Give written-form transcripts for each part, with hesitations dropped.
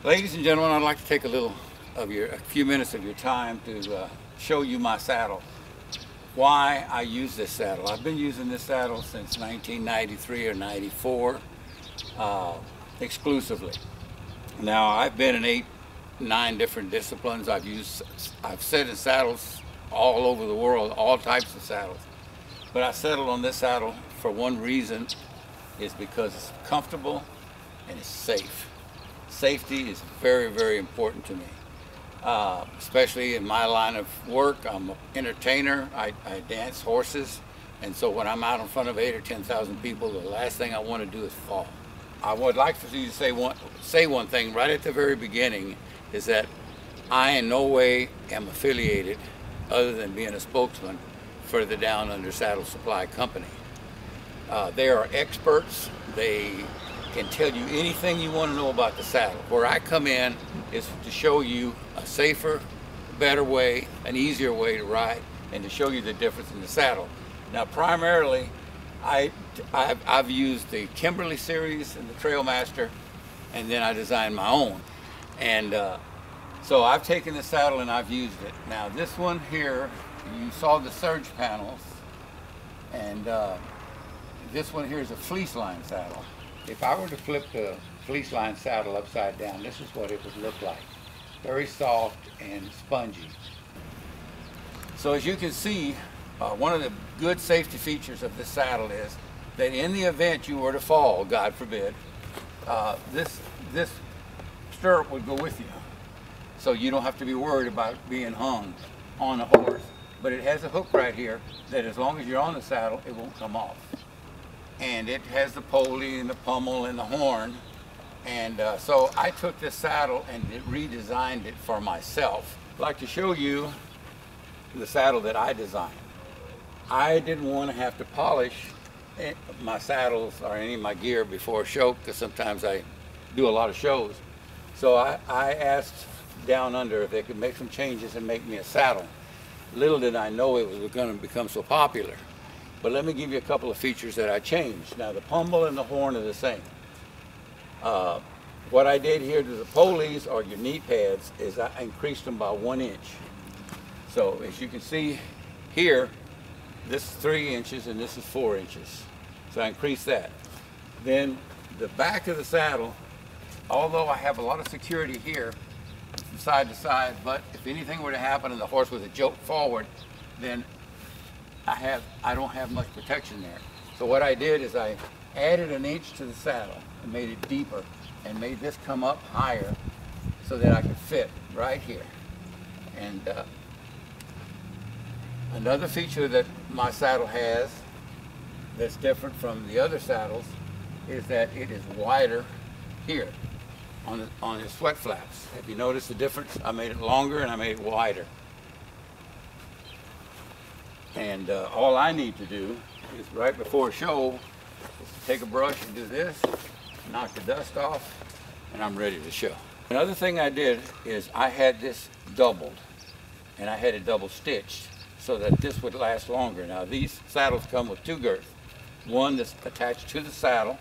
Ladies and gentlemen, I'd like to take a few minutes of your time to show you my saddle. Why I use this saddle. I've been using this saddle since 1993 or 94, exclusively. Now I've been in 9 different disciplines. I've sat in saddles all over the world, all types of saddles. But I settled on this saddle for one reason, is because it's comfortable and it's safe. Safety is very, very important to me, especially in my line of work. I'm an entertainer. I dance horses, and so when I'm out in front of 8,000 or 10,000 people, the last thing I want to do is fall. I would like for you to say one thing right at the very beginning, is that I in no way am affiliated, other than being a spokesman, for the Down Under Saddle Supply Company. They are experts. They can tell you anything you want to know about the saddle. Where I come in is to show you a safer, better way, an easier way to ride, and to show you the difference in the saddle. Now, primarily, I've used the Kimberly series and the Trailmaster, and then I designed my own. And so I've taken the saddle and I've used it. Now, this one here, you saw the surge panels, and this one here is a fleece line saddle. If I were to flip the fleece line saddle upside down, this is what it would look like. Very soft and spongy. So as you can see, one of the good safety features of this saddle is that in the event you were to fall, God forbid, this stirrup would go with you. So you don't have to be worried about being hung on a horse. But it has a hook right here that as long as you're on the saddle, it won't come off. And it has the pulley and the pommel and the horn. And so I took this saddle and redesigned it for myself. I'd like to show you the saddle that I designed. I didn't want to have to polish my saddles or any of my gear before a show, because sometimes I do a lot of shows. So I asked Down Under if they could make some changes and make me a saddle. Little did I know it was going to become so popular. But let me give you a couple of features that I changed. Now, the pommel and the horn are the same. What I did here to the pulleys, or your knee pads, is I increased them by 1 inch. So as you can see here, this is 3 inches and this is 4 inches. So I increased that. Then the back of the saddle, although I have a lot of security here from side to side, but if anything were to happen and the horse was to jolt forward, then I don't have much protection there. So what I did is I added 1 inch to the saddle and made it deeper, and made this come up higher so that I could fit right here. And another feature that my saddle has that's different from the other saddles is that it is wider here on the sweat flaps. Have you noticed the difference? I made it longer and I made it wider. And all I need to do is, right before a show, is to take a brush and do this, knock the dust off, and I'm ready to show. Another thing I did is I had this doubled, and I had it double stitched so that this would last longer. Now, these saddles come with 2 girths. One that's attached to the saddle,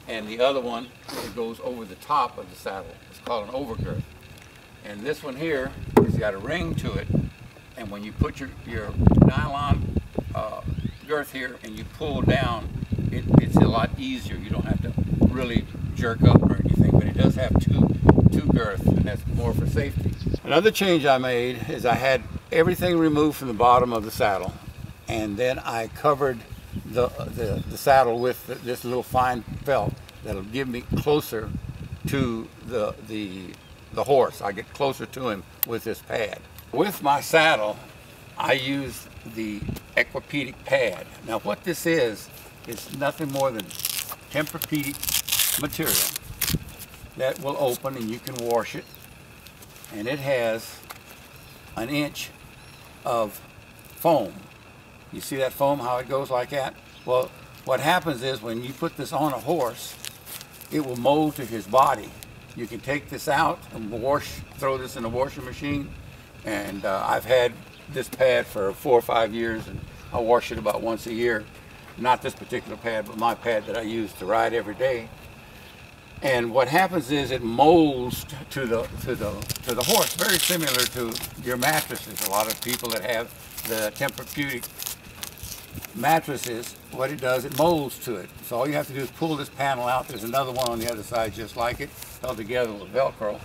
and the other one that goes over the top of the saddle. It's called an overgirth. And this one here has got a ring to it, and when you put your nylon girth here and you pull down, it's a lot easier. You don't have to really jerk up or anything, but it does have two girths, and that's more for safety. Another change I made is I had everything removed from the bottom of the saddle, and then I covered the saddle with this little fine felt that'll give me closer to the horse. I get closer to him with this pad. With my saddle, I use the Aquapedic pad. Now, what this is nothing more than Tempur-Pedic material that will open and you can wash it. And it has 1 inch of foam. You see that foam, how it goes like that? Well, what happens is when you put this on a horse, it will mold to his body. You can take this out and throw this in a washing machine. And I've had this pad for 4 or 5 years, and I wash it about once a year. Not this particular pad, but my pad that I use to ride every day. And what happens is it molds to the horse, very similar to your mattresses. A lot of people that have the Tempur-Pedic mattresses, what it does, it molds to it. So all you have to do is pull this panel out. There's another one on the other side just like it, held together with Velcro.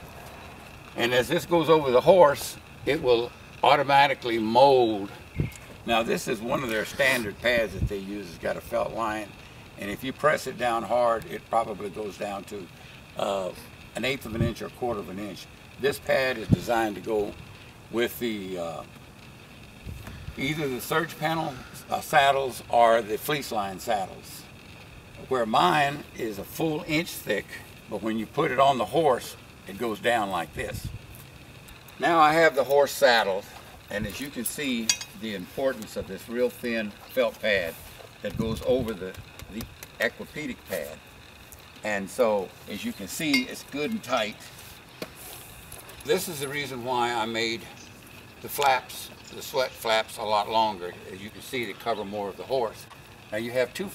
And as this goes over the horse, it will automatically mold. Now this is one of their standard pads that they use. It's got a felt line. And if you press it down hard, it probably goes down to 1/8 of an inch or 1/4 of an inch. This pad is designed to go with the either the surge panel saddles or the fleece line saddles. Where mine is a full inch thick, but when you put it on the horse, it goes down like this. Now I have the horse saddled, and as you can see, the importance of this real thin felt pad that goes over the Aquapedic pad. And so as you can see, it's good and tight. This is the reason why I made the flaps, the sweat flaps, a lot longer. As you can see, they cover more of the horse. Now you have two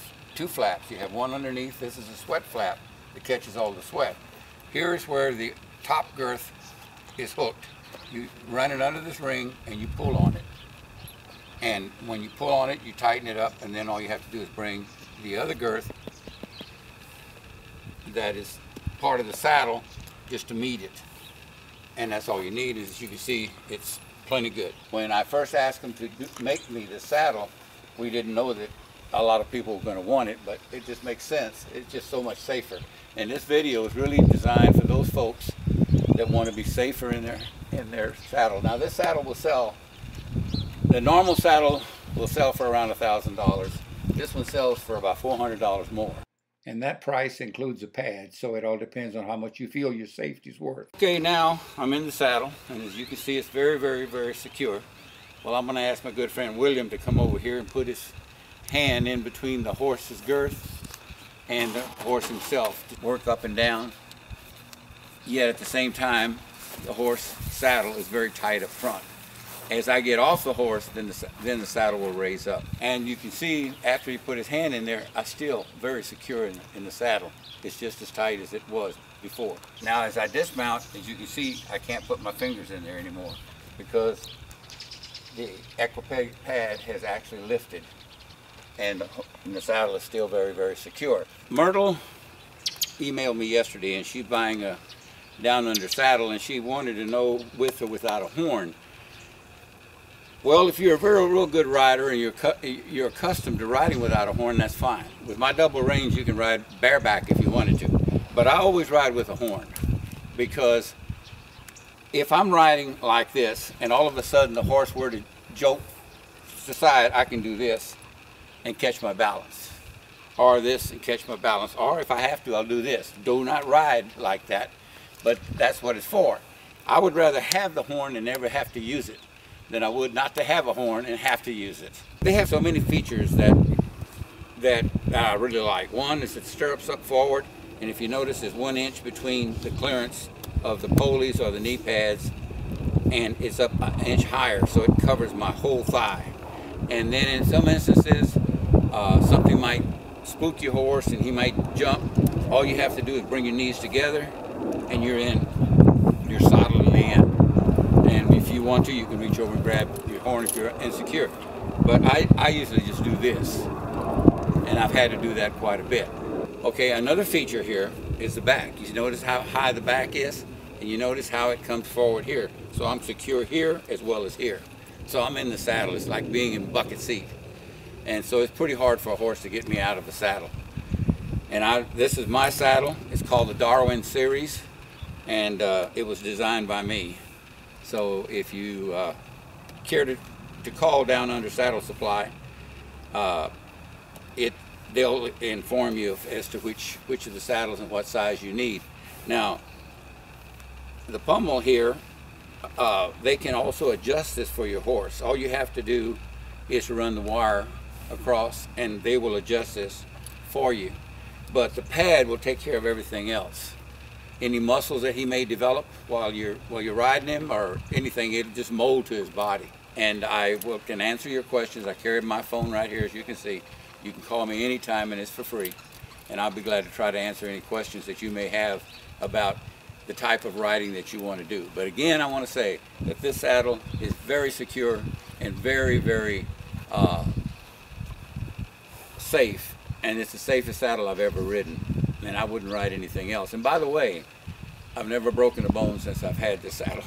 flaps. You have one underneath. This is a sweat flap that catches all the sweat. Here's where the top girth is hooked. You run it under this ring and you pull on it. And when you pull on it, you tighten it up, and then all you have to do is bring the other girth that is part of the saddle just to meet it. And that's all you need. Is, as you can see, it's plenty good. When I first asked them to make me this saddle, we didn't know that a lot of people were going to want it, but it just makes sense. It's just so much safer. And this video is really designed for those folks that want to be safer in their saddle. Now this saddle will sell, the normal saddle will sell for around $1,000. This one sells for about $400 more. And that price includes a pad, so it all depends on how much you feel your safety's worth. Okay, now I'm in the saddle, and as you can see, it's very, very, very secure. Well, I'm going to ask my good friend William to come over here and put his hand in between the horse's girth and the horse himself to work up and down. Yet at the same time, the horse saddle is very tight up front. As I get off the horse, then the saddle will raise up. And you can see, after he put his hand in there, I'm still very secure in the saddle. It's just as tight as it was before. Now as I dismount, as you can see, I can't put my fingers in there anymore because the Aquapedic pad has actually lifted, and the saddle is still very, very secure. Myrtle emailed me yesterday, and she's buying a down under saddle, and she wanted to know with or without a horn. Well, if you're a real good rider and you're accustomed to riding without a horn, that's fine. With my double reins, you can ride bareback if you wanted to. But I always ride with a horn, because if I'm riding like this and all of a sudden the horse were to jolt to the side, I can do this and catch my balance, or this and catch my balance, or if I have to, I'll do this. Do not ride like that, but that's what it's for. I would rather have the horn and never have to use it than I would not to have a horn and have to use it. They have so many features that I really like. One is it stirrups up forward, and if you notice, there's 1 inch between the clearance of the pulleys or the knee pads, and it's up 1 inch higher, so it covers my whole thigh. And then in some instances, something might spook your horse and he might jump. All you have to do is bring your knees together and you're in. You're saddled in the end. And if you want to, you can reach over and grab your horn if you're insecure. But I usually just do this, and I've had to do that quite a bit. Okay, another feature here is the back. You notice how high the back is, and you notice how it comes forward here. So I'm secure here as well as here. So I'm in the saddle. It's like being in bucket seat. And so it's pretty hard for a horse to get me out of the saddle. And this is my saddle. It's called the Darwin series, and it was designed by me. So if you care to call Down Under Saddle Supply, they'll inform you as to which of the saddles and what size you need. Now, the pommel here, they can also adjust this for your horse. All you have to do is to run the wire across, and they will adjust this for you. But the pad will take care of everything else. Any muscles that he may develop while you're riding him or anything, it'll just mold to his body. And I can answer your questions. I carry my phone right here, as you can see. You can call me anytime, and it's for free. and I'll be glad to try to answer any questions that you may have about the type of riding that you want to do. But again, I want to say that this saddle is very secure and very, very safe, and it's the safest saddle I've ever ridden, and I wouldn't ride anything else. And by the way, I've never broken a bone since I've had this saddle.